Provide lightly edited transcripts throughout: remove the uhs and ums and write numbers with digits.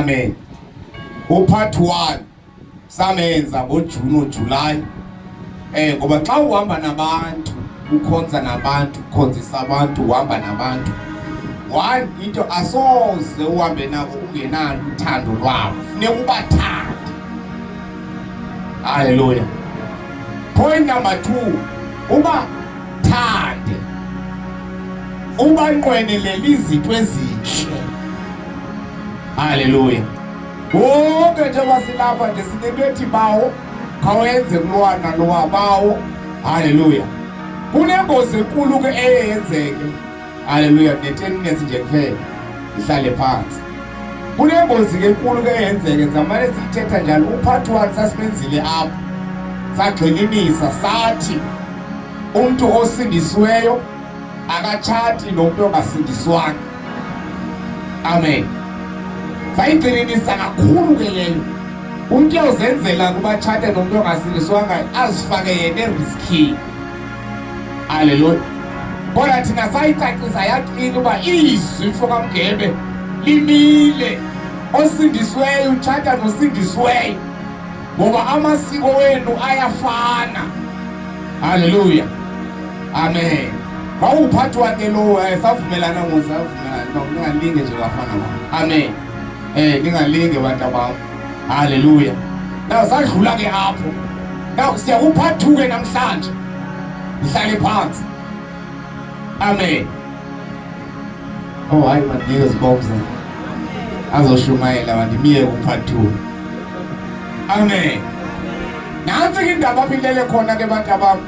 Amen. Part 1 samenza ngoJune July. Ngoba xa uhamba nabantu, ukhonza nabantu, ukhonzisa abantu, uhamba nabantu. One into asoze uhambe nabo ungenalo uthando lwabo. Funeka ubathande. Hallelujah. Point number 2, ubathande. Ubanqwenelele izinto ezinhle. Hallelujah. Wonke njengoba silapha nje sinento ethi bawo khawenze kulwana lowabawo. Hallelujah. Kunengozi enkulu ke eyenzeke. Hallelujah. Ne10 minutes nje kuphela ihlale phansi. Kunengozi ke enkulu ke eyenzeke zamane sithetha njalo part 1 sasibenzile apha. Sagxininisa sathi umuntu osindisiweyo akachati nomuntu ongasindiswanga. Amen. Sayigxininisa kakhulu ke leyo. Umuntu uyazenzela kuba chate nomuntu ongasindiswanga azifake yena eriskini. Hallelujah. Kodwa thina sayicacisa yaqina uba izwi kaMgebe limile. Osindisweyo uchata nosindisweyo. Ngoba amasiko wenu ayafana. Hallelujah. Amen. Wawuphathwa ke lo savumelana ngosavumelana ningalinge nje bafana bami. Amen. Ningalinge bantu bami. Hallelujah. Now sadlula ke apho. Now siyakuphatha ke namhlanje. Ihlale phansi. Amen. Oh hayi mandike sibonze. Azoshumayela bantu miye kuphatha. Amen. Nansi indaba aphilele khona ke bantu bami.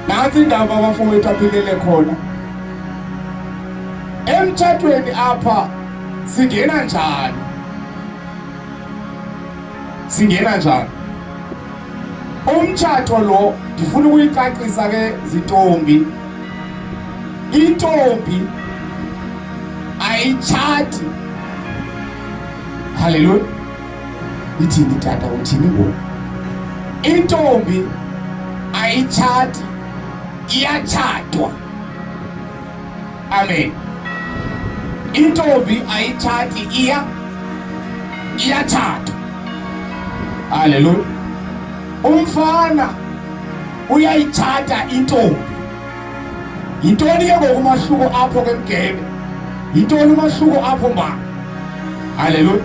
Nansi indaba abafowethu aphilele khona. Emtshatweni apha singena njani? Singena njani? Umtshato lo ngifuna ukuyicacisa ke zitombi. Intombi ayitshati. Hallelujah. Ithini tata uthini bo? Intombi ayitshati, iyatshadwa. Amen. Intombi ayitshati, iyatshadwa. Hallelujah. Umfana uyayitshata intombi. Yintoni ke ngokumahluko apho ke Mgebe? Yintoni umahluko apho mba? Hallelujah.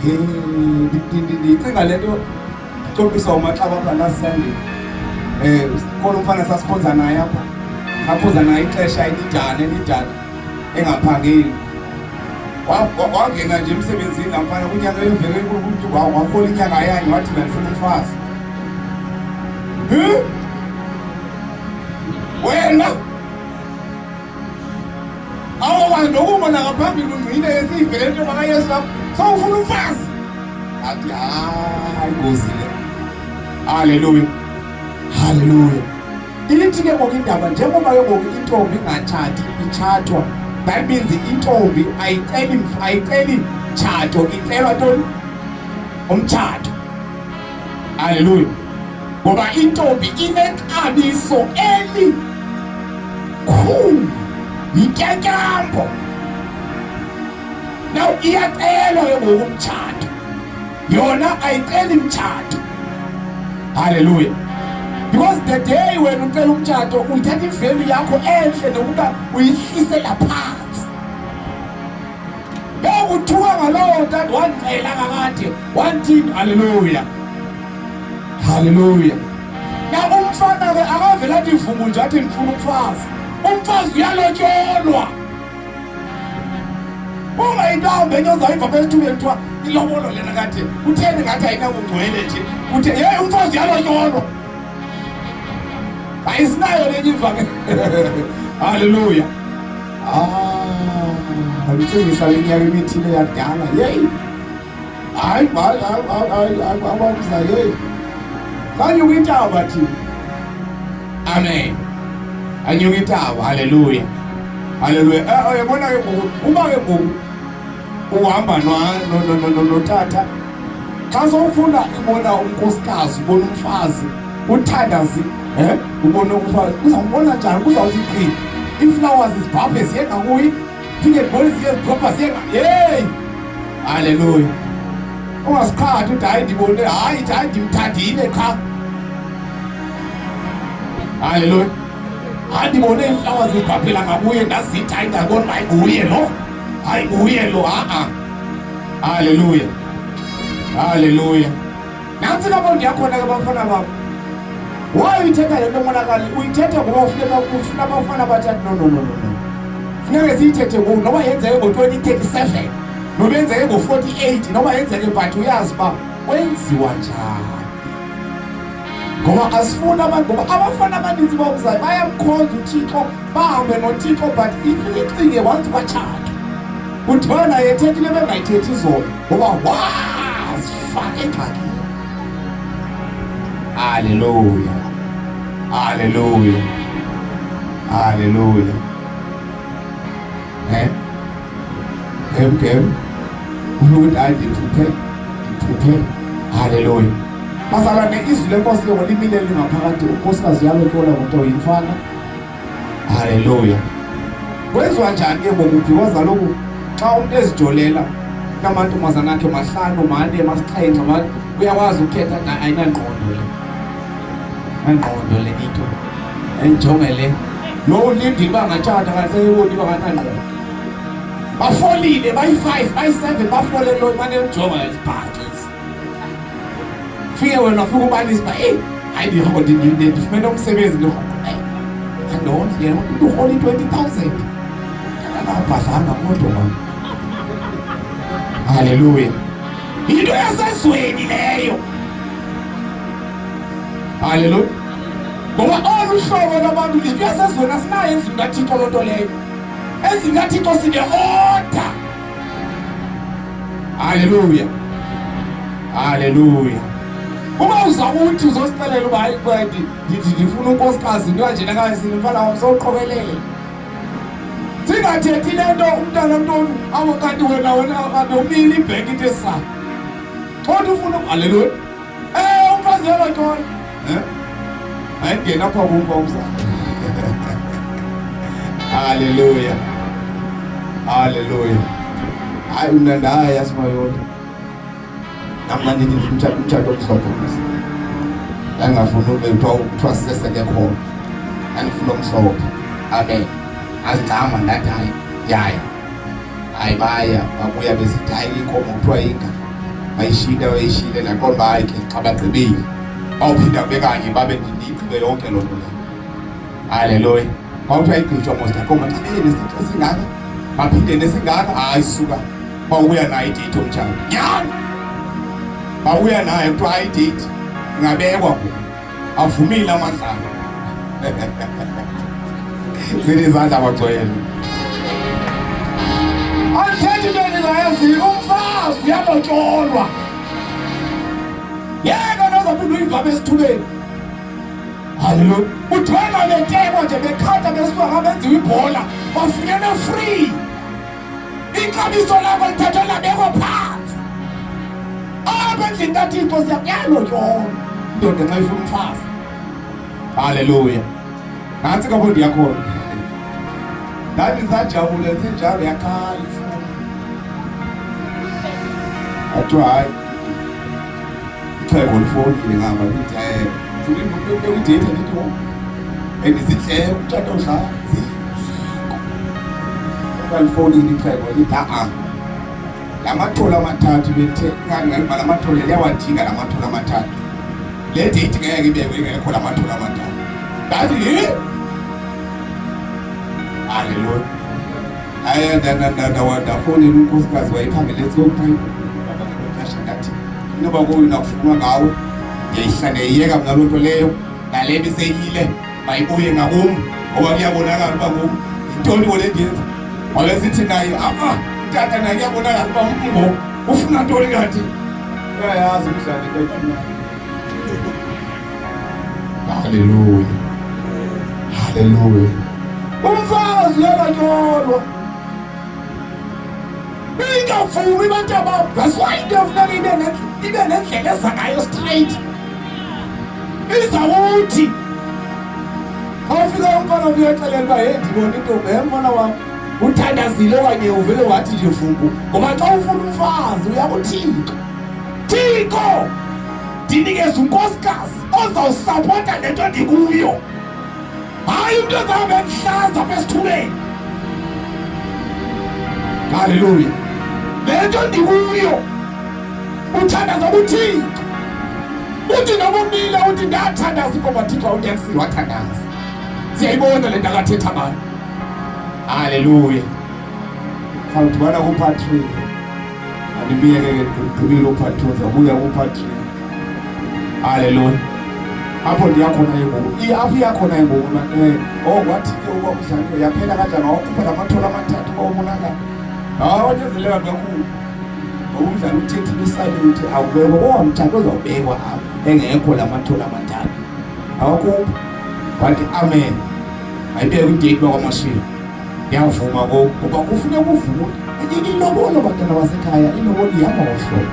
Ndicinga lento icopisa umaxaba apha last Sunday. Khona umfana sasikhonza naye apha. Sakhonza naye ixesha elidana engaphangeli. Wangena nje emsebenzini lamfana kunyaka evele ukuthi wafola inyanga yanye wathi ngifuna umfazi. Wena awukwazi nokumona ngaphambili ungcine esivele into bakaYesu lapho sawufuna umfazi. Athi hayi ngozile. Hallelujah. Hallelujah. Ilithi ke ngoku indaba njengoba ke ngoku intombi ingachati itshathwa. That means intombi ayiceli mtshato, icelwa ntoni? Umtshato. Hallelujah. Ngoba intombi inexabiso elikhulu, yintyatyambo. Now iyacelwa ke ngoku umtshato, yona ayiceli mtshato. Hallelujah. Because the day when ucela umtshato uthatha ivalue yakho enhle nokuba uyihlisela phansi. Uthuka ngalowo ntanto wancela kakade wanthini. Hallelujah. Hallelujah. Na umfana ke akavela athi ivumu nje athi ngifuna umfazi. Umfazi uyalotyolwa. Uma intombi enyozayiva besithubeni kuthiwa ilobolo lena kade utheni ngathi ayinakugcwele nje. Uthe hey umfazi uyalotyolwa. Ayisinayo lenye ivake. Hallelujah. Alithengisa lenyaka imithile yakudala. Hey. Hayi abamza hey. Kanyuka intaba thina. Amen. Anyuka intaba. Hallelujah. Hallelujah. Uyabona ke ngoku uba ke ngoku uhamba notata. Xa sowufuna ibona unkosikazi, ubona umfazi, uthandazi, ubona umfazi, uzawubona njani? Uzawuthi qini. Iflowers izibhabhe ziyeka kuyi. phinde ndibona izinto ezidropha hey, haleluya. Ungasiqhathi uthi hayi ndibone, hayi ndimthandile qha, haleluya. Hayi ndibone iiflawa zibhabhela ngakuye ndazithi hayi ndabona hayi nguye lo, hayi nguye lo, haleluya, haleluya. Nantsi labo ndiyakhona ke bafana bam. Why uyithetha le nto monakali? Uyithetha ngoba ufuna abafana bathathu. No. Funeke siyithethe ngoku noba yenzeke ngo-2037 noba yenzeke ngo-48 noba yenzeke but uyazi uba kwenziwa njani. Ngoba asifuni abantu, ngoba abafana abaninzi bomzayo bayamkhonza uThixo, bahambe noThixo but icinge once batshata uthona yethethile bengayithethi zona ngoba wazifaka engxakini. Haleluya, haleluya, haleluya. Ukuthi hayi ndithuphe, haleluya. Bazalwane, izwi lenkosi yona limile lingaphakathi, unkosikazi yalo tyola ngokuthi uyimfana, haleluya. Kwenziwa njani ke ngoku? Because kaloku xa umuntu ezijolela namantombazana akhe mahlanu mane masixhenxe abantu uyakwazi ukhetha ayinangqondo le, ayingqondo le into enjonge le lo ulindile bangatshata kanti banganangqondo. Bafolile bayi-5 bayi-7 bafole lo mane njonga izibhakisi. Fike wena ufika ubalisa uba hayi ndifumene umsebenzi andonke yena umuntu urhola i-20,000 akabhadlanga kodwa mani. Haleluya. Into yasezweni leyo. Haleluya. Ngoba olu hlobo lwabantu into yasezweni asinayo endlini kaThixo loo nto leyo. Endlini kaThixo sine-order. Haleluya, haleluya. Kuba uzawuthi uzosixelela uba hayi ndifuna unkosikazi njenjena kazini mfana wam sowuqokelela. Singathethi le nto umntana mntoni kanti wena kanti umile ibhenki into esisana. Kodwa ufuna haleluya. Umfazi yelo ntoni ayingena apha kumba umsana. Haleluya, haleluya. Hayi unandaya yasimayona namna ndithi umtshato omhlophe ndingafuni kuthiwa siseseke khona, andifuna omhlophe. Amen. Azigcama ndathi hayi yaya, hayi baya babuya besithi hayi inkomo kuthiwa inga bayishile naqonda uba hayi ke xa bagqibile bawuphinda bekanye babe ndiyigqibe yonke loo nto leyo. Haleluya. Bawuthiwa igqitshwa mos naqoma xa beye nesitho esingaka baphinde nesingaka, hayi suka bawubuya nayo idate omtshato nyani, bawuya nayo kuthiwa hayi idate ingabekwa ngoku avumile amadlala. Zilizandla abagcwele. Andithethi into endingayaziyo, umfazi uyalotyolwa. Yeka nozaphinda uyivabe esithubeni. Haleluya. Uthwena betekwa nje bekhatha besuka ngabenziwa ibhola bafunyenwe free. Ixabiso lakho lithathwe labekwa phansi. Apha endlini kaThixo kuyalotyolwa indoda nxa ifuna umfazi. Haleluya. Nantsi kabo ndiyakhona. Ndandisajabule sinjalo yakhala ifuna. Athiwa hayi ixhego lifonile ngamba lithi udate ndithi endizihle umtshato odlala balifowunile ixhego lithi la mathole amathathu bethe ngani la mathole liyawadinga la mathole amathathu. Le date ngeke ibekwe ngekho la mathole amathathu. Ndathi haleluya. Ndafonela unkosikazi wayekhangele eScope ndathi inoba kuyina kufunwa ngawe ndiyayiyeka mna loo nto leyo nale biseyile mayibuye ngakum ngoba kuyabonakala uba kum yintoni kole ndiyenza. Wabe sithi naye tata naye kuyabonakala uba umngo ufuna ntoni kanti uyayazi umdlali into ayifunayo. Haleluya, haleluya. Umfazi uyalotyolwa. Ingavumi bantabam. That's why into efuneka ibe nendlela eza ngayo straight. Izawuthi awufika umfana uyaxelela uba hey ndibona intombi mfana wam uthandazile okanye uvele wathi nje vumbu, ngoba xa ufuna umfazi uya kuThixo. Thixo, ndinikeza unkosikazi ozawusapota le nto ndikuyo, hayi umntu ozawube ndihlaza apha esithubeni. Haleluya. Le nto ndikuyo uthandaza kuThixo. Uthi noma umile uthi ndiyathandaza ngoba Thixo awunyakisile wathandaza. Siyayibona le nto akathetha ngayo. Haleluya. Sawudibana kuPatrick. Andibiyeke ngigqibile uPatrick, zabuya kuPatrick. Haleluya. Apho ndiyakhona yengoku. Apho iyakhona yengoku wathi-ke uba umdlalo yaphela kanjani wakhupha lamathole amathathu obonakala. Wanyezelela kakhulu. Ngoba umdlalo uthethile usalute awubekwa owamthathu ozawubekwa apha engekho lamathole amathathu. Awukhupha. Wathi amen. Ayibeke idate bakwaMashilo. Ngiyavuma ngoba kufuneka uvume. Ilobolo bantwana basekhaya, ilobolo ihamba ngohlobo.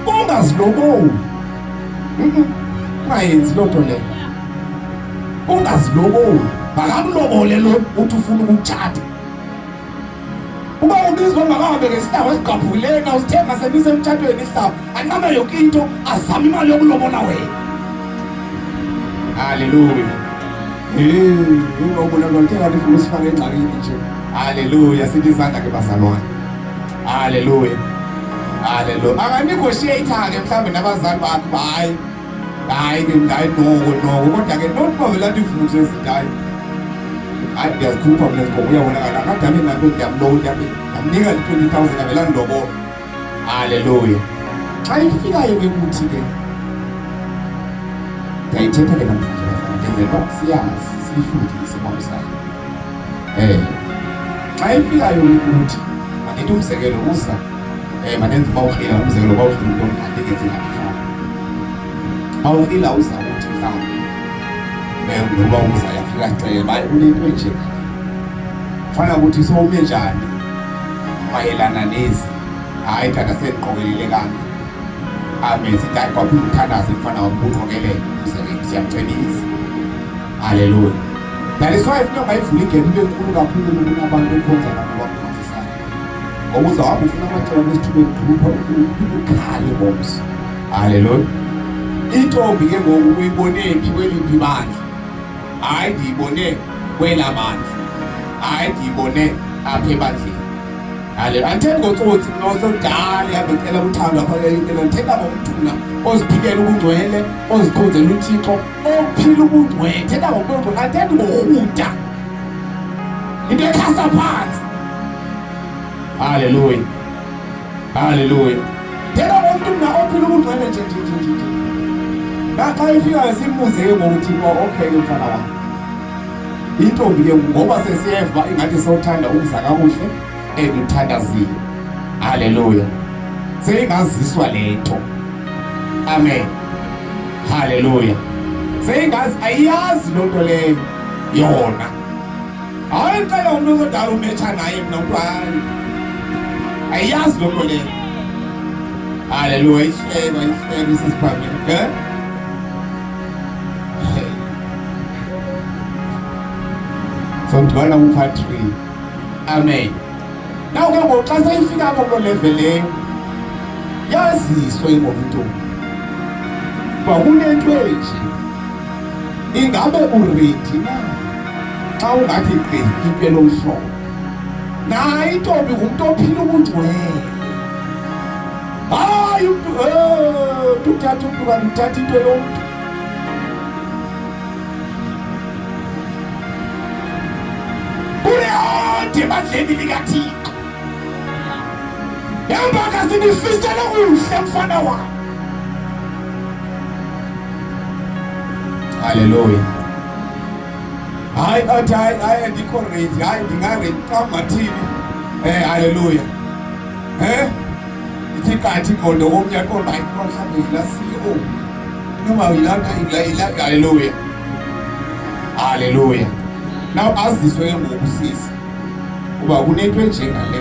Ungaziloboli. Ungayenzi loo nto leyo. Ungaziloboli. Makamlobole lo uthi ufuna ukutshata. Uba ubizwa makabeke isihlabo esigqaphuleni, awusithenga sebise emtshatweni isihlabo, anqame yonke into, azame imali yokulobola wena. Haleluya. Ingobonakala ngathi ufuna usifake engxakini nje. Haleluya. Sithi izandla ke bazalwane. Haleluya. Haleluya. Akanegotiate-ke mhlawumbe nabazali bakho, hayi ke noko kodwa ke not bavela ndivuse ezindayo. Hayi ndiyazikhupha mina ngoba uyabonakala akadabe nabe ndiyamloda ndamnika le-20,000 avela ndobolo. Haleluya. Xa ifikayo ke kuthi ke ndiyayithetha ke namhlanje ngenzela uba siyazi siyifundise bomsayo. Xa ifikayo ke kuthi mandithi umzekelo uza manenze bawukrila umzekelo bawukrila umntu omnandi kenze ngabifana. Bawukrila uza kuthi mhlawumbe ngoba uza yafika cele baye unento enje fana ukuthi sowume njani mayelana nezi. Hayi tata sendiqokelele kanti amen sithi hayi kwaphinde uthandaze mfana wakuqokelele umsebenzi siyamcebisa. Haleluya. That is why ifuna ungayivula igebe ibe nkulu kakhulu kunabantu ekhonza nabo bakukhonzisayo, ngoba uzawuhamba ufuna amacebo esithubeni gqupha ukhale ngomso. Haleluya. Intombi ke ngoku uyibone phi kweliphi ibandla? Hayi ndiyibone kwela bandla, hayi ndiyibone apha ebandleni. Haleluya. Andithethi ngotsotsi mna osodala ihambe ecela uthando apha kuyayikela, ndithetha ngomthuna oziphikela ubungcwele, ozikhonzela uThixo, ophila ubungcwele. Ndithetha ngomntu andithethi ngorhuda, into ekhasa phansi. Haleluya. Haleluya. Ndithetha ngomntu mna ophila ubungcwele nje. Naxa ifikayo simbuze ke ngokuthi okay ke mfana wami, intombi ke ngoba sesiyeva ingathi sewuthanda ukuza kakuhle uthandazile. Haleluya. Seyingaziswa lento. Amen. Haleluya. Seyingazi ayiyazi loo nto leyo yona. Hayi xa yomntu ozodala umetsha naye mna umntwana ayiyazi loo nto leyo. Haleluya. Ihlelo isisiphambili. Sondibana uPatrick. Amen. Naw ke ngoku xa seyifika kuloo level leyo yaziswe ngomuntu uba kunento enje, ingabe uredi na xa ungathi gqi into elomhlobo. Naye intombi ngumntu ophila ubungcwele. Hayi umntu uthatha umntu kanti uthatha into yomntu. Kuleode ebandleni likaThixo yambaka sinifisela kuhle mfana wami. Haleluya. Hayi athi hayi andikho ready, hayi ndingaredi xa ngathini. Haleluya. Ithi kanti ingqondo komnye aqonda hayi mhlawumbe yilasiyo noma yilana. Haleluya. Haleluya. Now aziswe ke ngokusisa uba kunento enjengale.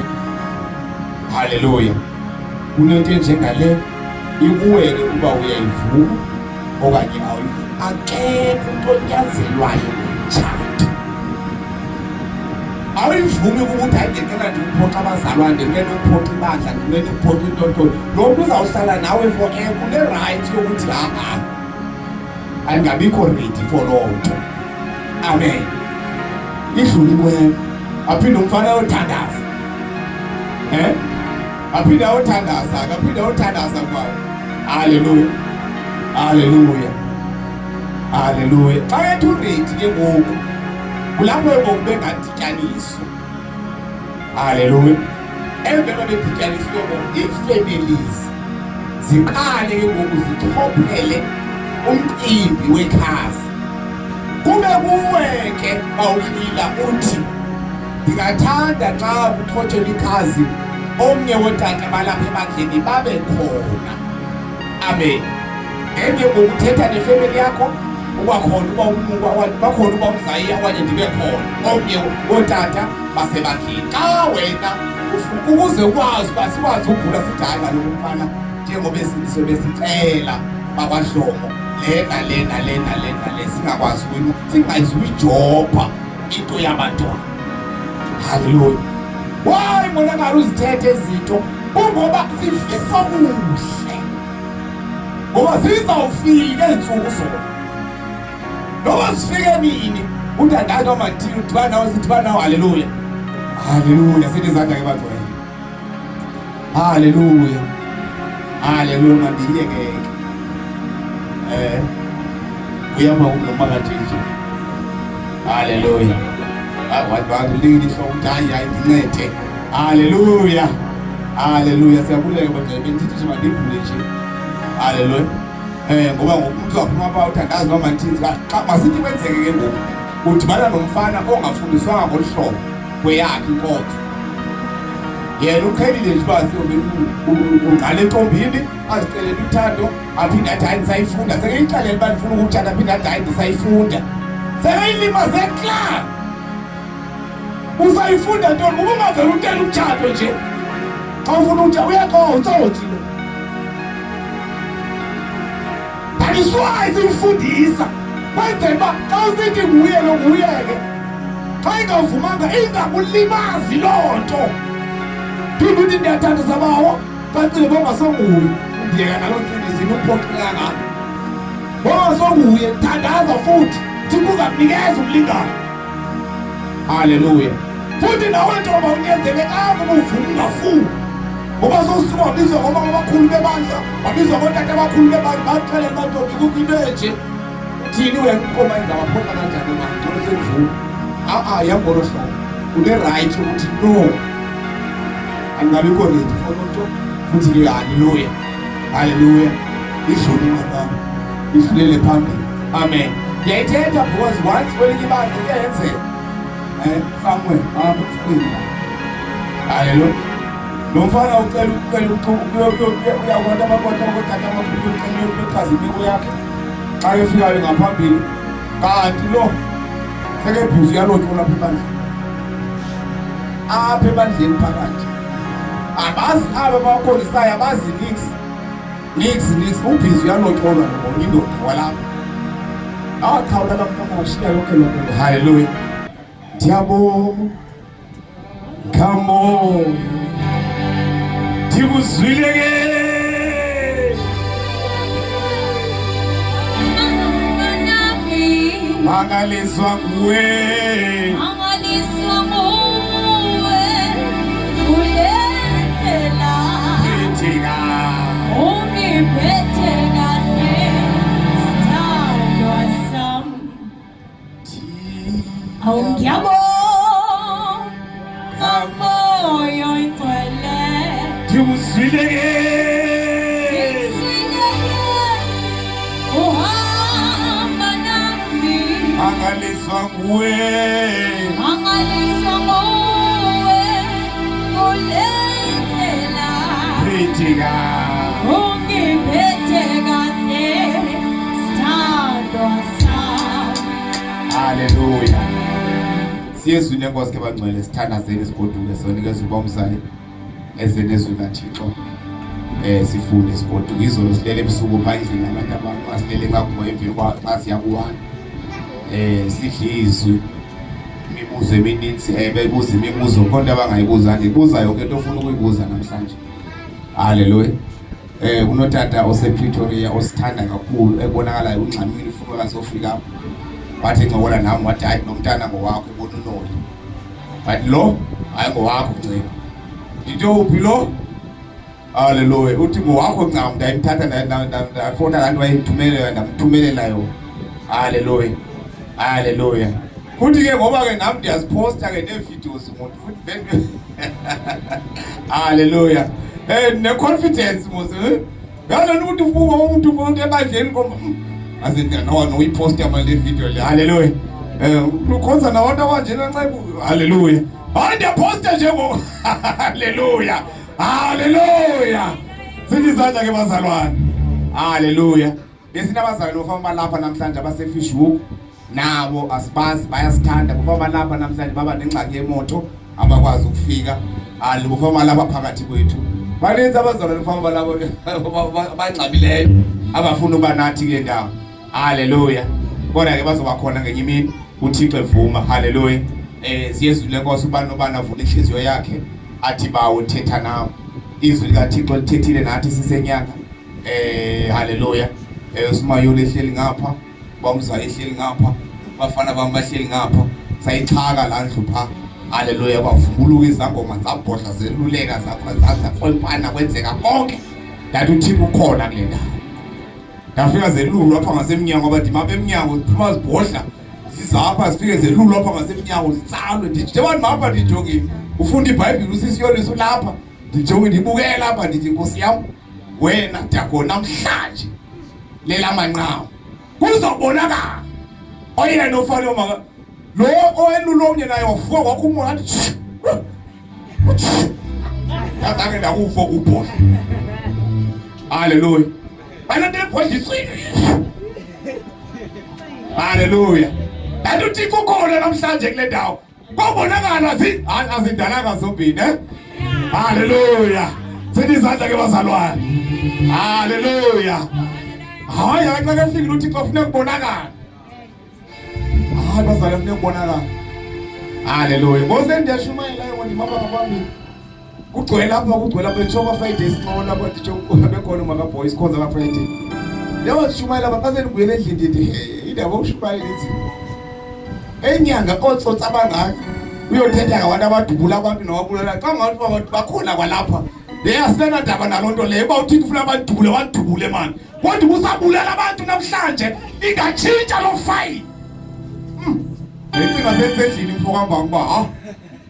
Haleluya. Kunento enjengale ikuwele uba uyayivuma okanye awuyivumi. Akekho umuntu onyazelwayo ngomtshato. awuyivumi ukuthi hayi ngicela ndikuphoxa abazalwane, ndicela ukuphoxa ibandla, ndicela ukuphoxa into. Lo mntu uzawuhlala nawe forever, une-right yokuthi angabikho ready for loo nto. Amen. Idlule kwena aphinde umfana ayothandaza, aphinde ayothandaza, akaphinde ayothandaza kwayo. Haleluya, haleluya, haleluya. Xa ethi uready ke ngoku kulapho ngoku bengadityaniswa. Haleluya. Emveni bedityaniswe ngoku ii-families ziqale ke ngoku zithophele umcimbi wekhazi. Kube kuwe ke bawuhlila uthi ndingathanda xa kuthotshelwa ikhazi omnye wootata balapha ebandleni babe khona. Amen. Enye ngokuthetha nefemeli yakho bakhona uba umzayi okanye ndibe khona omnye wootata basebandleni. Xa wena ukuze ukwazi uba sikwazi ukugula sithi hayi kaloku umfana njengoba besicela bakwahlobo lena singakwazi singayizuyijopha into yabantwana. Haleluya. Why monakalo uzithethe izinto kungoba sifisa kuhle, ngoba zizawufika iintsuku zona. Noba sifike nini uthandana noma ndithini udibana nawe sidibana nawe. Haleluya, haleluya. Sithi izandla ke bagcwele. Haleluya, haleluya. Mandiyekeke uyama unomakathiji. Haleluya. Wabalili hlobo hayi ndincede. Haleluya, haleluya. Siyabuleka bagcwele bendithi nje mandibhule nje. Haleluya. Ngoba ngoku umuntu uzaphuma apha uthandaza noma ndithini. Xa masithi kwenzeke ke ngoku udibana nomfana ongafundiswanga ngolu hlobo kweyakhe inkonzo. Yena uqhelile nje uba ungale entombini azicelele uthando aphinde athi hayi ndisayifunda. Sekeyixelele uba ndifuna ukutshata aphinde athi hayi ndisayifunda. Sekeyilimaze klar. Usayifunda ntoni? Uba ungavele ucela umtshato nje xa ufuna utshata uyakotsotsi lo. Aliswayo simfundisa kwenzela uba xa usithi nguye lo nguyeke, xa ingavumanga ingakulimazi loo nto. Phinde uthi ndiyathandisa bawo bacile bongasonguye ndiyeka naloo mfundisini uphoxekanga. Bongasonguye thandaza futhi thi kuzakunikeza umlingane. Haleluya. Futhi nawe ntombi awunyanzelekanga uba uvume ungafuni, ngoba sowusuka wabizwa ngomama abakhulu bebandla, wabizwa ngootata abakhulu bebandla, baxelela uba ntombi kukho into enje. Uthini wena ukoma izawaphoxa kanjani na ngcono sendivuma? Yangolo hlobo une-right yokuthi no, angabikho ready for loo nto. Futhi ke haleluya, haleluya. Idlule inqanaba, idlulele phambili. Amen. Ndiyayithetha because once kwelinye ibandla kuyenzeka somewhere emfuleni. Haleluya. Lo mfana ucela uyakwazi abakwatata abakhulu uchaza impiko yakhe. Xa efikayo ngaphambili kanti lo sekebhizi uyalotshola apha ebandleni, apha ebandleni phakathi. Abazi aba bakholisayo, abazi nix ubhizi uyalotsholwa ngobona indoda walapha. Awachawula la mfana washiya yonke loo nto. Haleluya. Ndiyabonga, come on, ndikuzwile ke. Mangaliswa nguwe, ulephela Ithika ungiphethe kahle sithandwa sami. Ngiyabonga moyo ingcwele, ndikuzwile ke. uhamba nami, Mangaliswa nguwe, ulephela Ithika ungiphethe kahle sithandwa sami. haleluya. Siyezwini enkosi ke bangcwele, sithandazeni sigoduke sonikeza ubomzayo ezeni ezwi kaThixo. Sifunde sigoduke. Izolo silele ebusuku phandle nabantu abantu asilele ngakuba emveni xa siya ku-1 sidle izwi imibuzo emininzi beyibuza imibuzo kodwa abangayibuzanga ibuza yonke into ofuna ukuyibuza namhlanje. Haleluya. Kunotata osePretoria osithanda kakhulu ebonakalayo ungxamile ufuna akazofika apha. Wathi ncokola nami wathi hayi nomntana ngowakho ebona unoli. But lo hayi ngowakho nceba. Into uphi lo? Haleluya. Uthi ngowakho ncam ndayimthatha ndafona laa nto wayithumelela ndamthumelela yona. Haleluya. Haleluya. Futhi ke ngoba ke nami ndiyaziposta ke neevideos umuntu futhi then haleluya. Ne-confidence mos yalona ukuthi ufuka umuntu umuntu ebandleni ngoba azinto uyiposta manje le video le. Haleluya. Ukhonza nabantu abanjena ncebo. Haleluya. Hayi ndiyaposta nje ngo. Haleluya. Haleluya. Sinizandla ke bazalwane. Haleluya. Lesina abazalwane ofamba lapha namhlanje abasefishhoek nabo asibazi bayasithanda bafamba lapha namhlanje baba nengxaki yemoto abakwazi ukufika. Bafamba lapha phakathi kwethu. Balenza abazalwane ufamba labo abangxabileyo abafuna uba nathi ke ndawo. Haleluya. Kodwa ke bazoba khona ngenye imini uThixo evuma. Haleluya. Siyezwile Nkosi ubani nobani avule inhliziyo yakhe athi bawo thetha nawo. Izwi likaThixo lithethile nathi sisenyanga. Haleluya. Usimayoli ehleli ngapha, bamza ehleli ngapha, bafana bami bahleli ngapha. Sayichaka la ndlu pha. Haleluya. Bavumbuluka izangoma zabhodla zeluleka zafolpana kwenzeka konke. Ndathi uThixo ukhona kule ndawo. Ndafika zelulu apha ngasemnyango abathi mabe emnyango ziphuma zibhodla zizapha zifike zelulu apha ngasemnyango zitsalwe. Ndithi abantu mapha ndijongile ufunda iBhayibhile usisiyoliso lapha ndijonge ndibukela lapha ndithi Nkosi yami wena Dago namhlanje lela manqawo kuzobonakala oyena ofana maka lo owenulomnye naye wafuka kwakhumula athi yakake ndakufa ubhodla. Haleluya. Bana ndebhodlisini. Haleluya. Kanti uThixo ukhona namhlanje kule ndawo. Kwabonakala azindalanga zombini Haleluya. Sinizandla ke bazalwane. Haleluya. Hayi akake fika uThixo ufuna ukubonakala. Hayi bazalwane ufuna ukubonakala. Haleluya. Mose ndiyashumayela yona imapha ngaphambi. Kugcwele lapha eThoba Friday sinqola lapha ndithi bekhona umaka boys khonza ka Friday. Leyo shumayela baphathele ngiyele endlini ndithi indaba okushumayela ithi enyanga otsotsa abangaka uyothetha ngabantu abadubula abantu nowabulala xa ngathi abantu bakhona kwalapha asina ndaba nalonto leyo bawuthini ufuna abadubule wadubule man kodwa usabulala abantu namhlanje ingatshintsha lo file ecinga sendlini mfokamba ngoba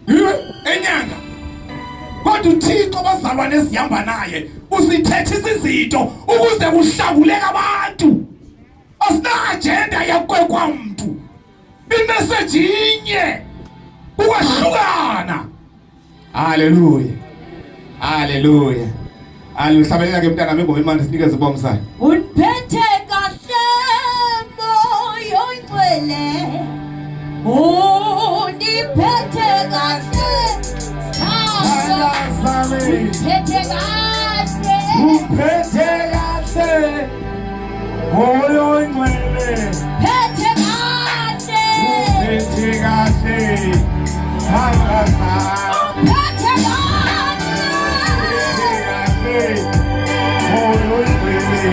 yiwe enyanga kodwa uThixo bazalwane esihamba naye usithethisa izinto ukuze kuhlanguleke abantu. Asina agenda yakwekwa umuntu. Imessage inye ukwahlukana. Haleluya. Haleluya. Alihlabelela ke mntana ngengoma imandi sinikeze ubomsana. Uniphethe kahle moyo ingcwele. Uniphethe kahle. Uniphethe kahle. Uniphethe kahle. Moyo ingcwele. Phethe kahle. Uniphethe kahle. Phethe kahle. Moyo ingcwele.